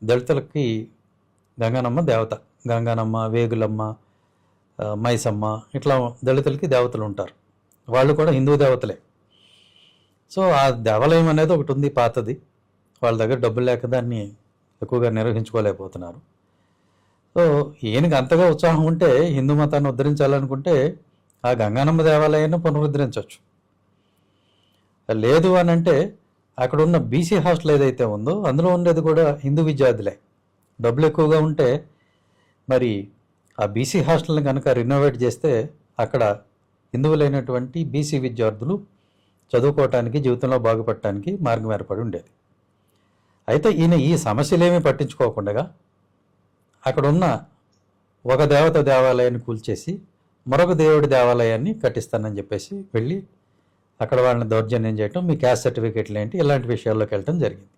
దళితులకి గంగానమ్మ దేవత. గంగానమ్మ, వేగులమ్మ, మైసమ్మ, ఇట్లా దళితులకి దేవతలు ఉంటారు. వాళ్ళు కూడా హిందూ దేవతలే. సో ఆ దేవాలయం అనేది ఒకటి ఉంది, పాతది. వాళ్ళ దగ్గర డబ్బులు లేక దాన్ని ఎక్కువగా నిర్వహించుకోలేకపోతున్నారు. సో ఈయనకి అంతగా ఉత్సాహం ఉంటే, హిందూ మతాన్ని ఉద్ధరించాలనుకుంటే ఆ గంగానమ్మ దేవాలయాన్ని పునరుద్ధరించవచ్చు. లేదు అని అంటే అక్కడ ఉన్న బీసీ హాస్టల్ ఏదైతే ఉందో అందులో ఉండేది కూడా హిందూ విద్యార్థులే. డబ్బులు ఎక్కువగా ఉంటే మరి ఆ బీసీ హాస్టల్ని కనుక రినోవేట్ చేస్తే అక్కడ హిందువులైనటువంటి బీసీ విద్యార్థులు చదువుకోవటానికి, జీవితంలో బాగుపడటానికి మార్గం ఏర్పడి ఉండేది. అయితే ఈయన ఈ సమస్యలేమీ పట్టించుకోకుండా అక్కడ ఉన్న ఒక దేవత దేవాలయాన్ని కూల్చేసి మరొక దేవుడి దేవాలయాన్ని కట్టిస్తానని చెప్పేసి వెళ్ళి అక్కడ వాళ్ళని దౌర్జన్యం చేయటం, మీ క్యాస్ట్ సర్టిఫికేట్లు ఏంటి, ఇలాంటి విషయాల్లోకి వెళ్ళటం జరిగింది.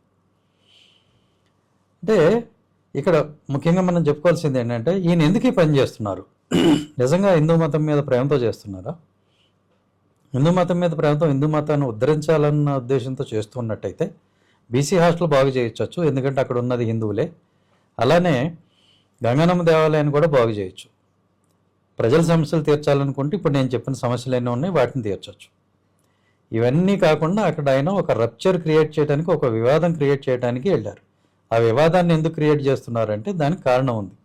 అంటే ఇక్కడ ముఖ్యంగా మనం చెప్పుకోవాల్సింది ఏంటంటే, ఈయన ఎందుకు ఈ పని చేస్తున్నారు? నిజంగా హిందూ మతం మీద ప్రేమతో చేస్తున్నారా? హిందూ మతం మీద ప్రేమతో, హిందూ మతాన్ని ఉద్ధరించాలన్న ఉద్దేశంతో చేస్తున్నట్టయితే బీసీ హాస్టల్ బాగు చేయొచ్చు, ఎందుకంటే అక్కడ ఉన్నది హిందువులే. అలానే గంగానమ్మ దేవాలయాన్ని కూడా బాగు చేయొచ్చు. ప్రజల సమస్యలు తీర్చాలనుకుంటే ఇప్పుడు నేను చెప్పిన సమస్యలు ఎన్నో ఉన్నాయి, వాటిని తీర్చవచ్చు. ఇవన్నీ కాకుండా అక్కడ ఆయన ఒక రప్చర్ క్రియేట్ చేయడానికి, ఒక వివాదం క్రియేట్ చేయడానికి వెళ్ళారు. ఆ వివాదాన్ని ఎందుకు క్రియేట్ చేస్తున్నారంటే దానికి కారణం ఉంది.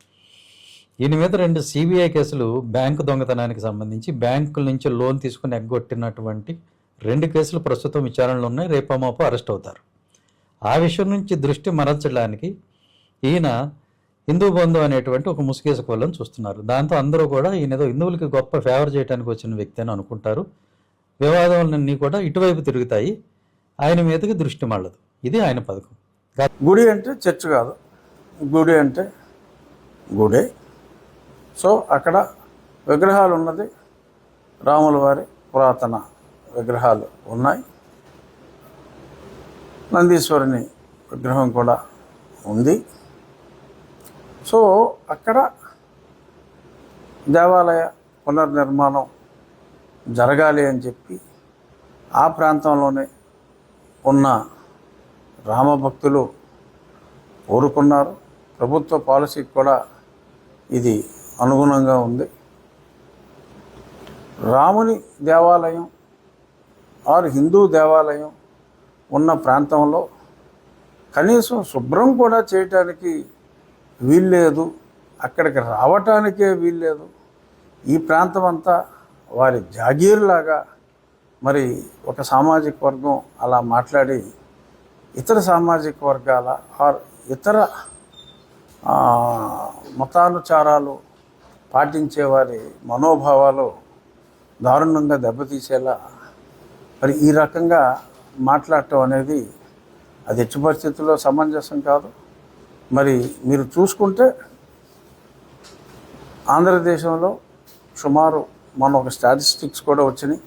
దీని మీద 2 సిబిఐ కేసులు, బ్యాంకు దొంగతనానికి సంబంధించి బ్యాంకుల నుంచి లోన్ తీసుకుని ఎగ్గొట్టినటువంటి 2 కేసులు ప్రస్తుతం విచారణలో ఉన్నాయి. రేపమాపు అరెస్ట్ అవుతారు. ఆ విషయం నుంచి దృష్టి మరల్చడానికి ఈయన హిందూ బంధు అనేటువంటి ఒక ముసుగేసుకోవాలని చూస్తున్నారు. దాంతో అందరూ కూడా ఈయన ఏదో హిందువులకి గొప్ప ఫేవర్ చేయడానికి వచ్చిన వ్యక్తి అని అనుకుంటారు. వివాదాలన్నీ కూడా ఇటువైపు తిరుగుతాయి, ఆయన మీదకి దృష్టి మళ్ళదు. ఇది ఆయన పథకం. గుడి అంటే చర్చ్ కాదు, గుడి అంటే గుడే. సో అక్కడ విగ్రహాలు ఉన్నది, రాముల వారి పురాతన విగ్రహాలు ఉన్నాయి, నందీశ్వరుని విగ్రహం కూడా ఉంది. సో అక్కడ దేవాలయ పునర్నిర్మాణం జరగాలి అని చెప్పి ఆ ప్రాంతంలోనే ఉన్న రామభక్తులు కోరుకున్నారు. ప్రభుత్వ పాలసీకి కూడా ఇది అనుగుణంగా ఉంది. రాముని దేవాలయం ఆర్ హిందూ దేవాలయం ఉన్న ప్రాంతంలో కనీసం శుభ్రం కూడా చేయటానికి వీల్లేదు, అక్కడికి రావటానికే వీల్లేదు. ఈ ప్రాంతం అంతా వారి జాగీర్లాగా మరి ఒక సామాజిక వర్గం అలా మాట్లాడి ఇతర సామాజిక వర్గాల ఆర్ ఇతర మతానుచారాలు పాటించే వారి మనోభావాలు దారుణంగా దెబ్బతీసేలా మరి ఈ రకంగా మాట్లాడటం అనేది అది ఎట్టి పరిస్థితుల్లో సమంజసం కాదు. మరి మీరు చూసుకుంటే ఆంధ్రదేశంలో సుమారు మన ఒక స్టాటిస్టిక్స్ కూడా వచ్చినాయి.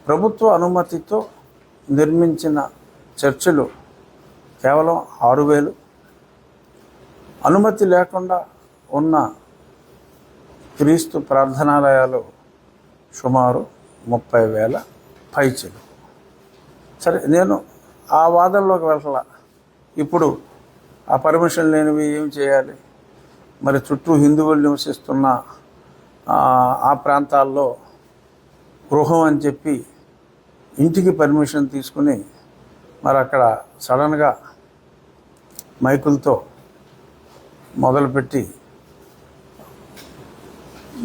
ప్రభుత్వ అనుమతితో నిర్మించిన చర్చిలు కేవలం 6,000, అనుమతి లేకుండా ఉన్న క్రీస్తు ప్రార్థనాలయాలు సుమారు 30,000 పైచిలు. సరే, నేను ఆ వాదనలోకి వెళ్ళాల. ఇప్పుడు ఆ పర్మిషన్ లేనివి ఏం చేయాలి? మరి చుట్టూ హిందువులు నివసిస్తున్న ఆ ప్రాంతాల్లో గృహం అని చెప్పి ఇంటికి పర్మిషన్ తీసుకుని మరి అక్కడ సడన్గా మైకులతో మొదలుపెట్టి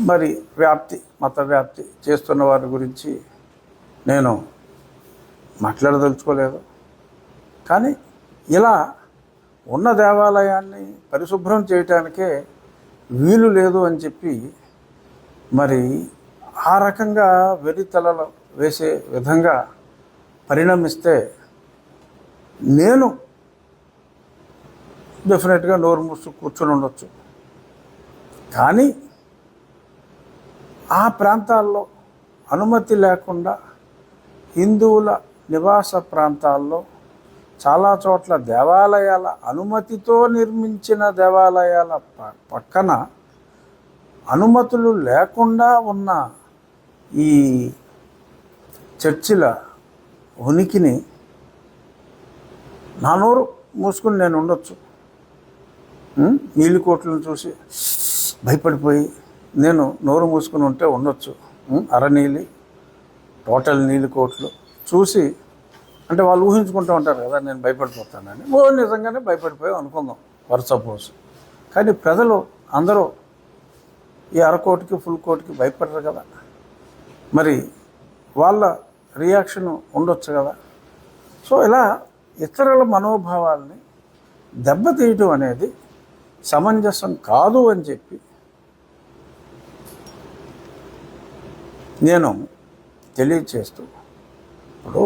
మరి మత వ్యాప్తి చేస్తున్న వారి గురించి నేను మాట్లాడదలుచుకోలేదు. కానీ ఇలా ఉన్న దేవాలయాన్ని పరిశుభ్రం చేయటానికే వీలు లేదు అని చెప్పి మరి ఆ రకంగా వెర్రితలలు వేసే విధంగా పరిణమిస్తే నేను డెఫినెట్గా నోరు మూసు కూర్చొని ఉండొచ్చు. కానీ ఆ ప్రాంతాల్లో అనుమతి లేకుండా హిందువుల నివాస ప్రాంతాల్లో చాలా చోట్ల దేవాలయాల అనుమతితో నిర్మించిన దేవాలయాల పక్కన అనుమతులు లేకుండా ఉన్న ఈ చర్చిల ఉనికిని నా నోరు మూసుకుని నేను ఉండొచ్చు. నీలి కోట్లను చూసి భయపడిపోయి నేను నోరు మూసుకుని ఉంటే ఉండొచ్చు. అరనీలి టోటల్ నీలి కోట్లు చూసి అంటే వాళ్ళు ఊహించుకుంటూ ఉంటారు కదా నేను భయపడిపోతానని. నిజంగానే భయపడిపోయి అనుకుందాం ఫర్ సపోజ్. కానీ ప్రజలు అందరూ ఈ అరకోటికి ఫుల్ కోటికి భయపడరు కదా, మరి వాళ్ళ రియాక్షన్ ఉండొచ్చు కదా. సో ఇలా ఇతరుల మనోభావాల్ని దెబ్బతీయటం అనేది సమంజసం కాదు అని చెప్పి నేను తెలియచేస్తూ ఇప్పుడు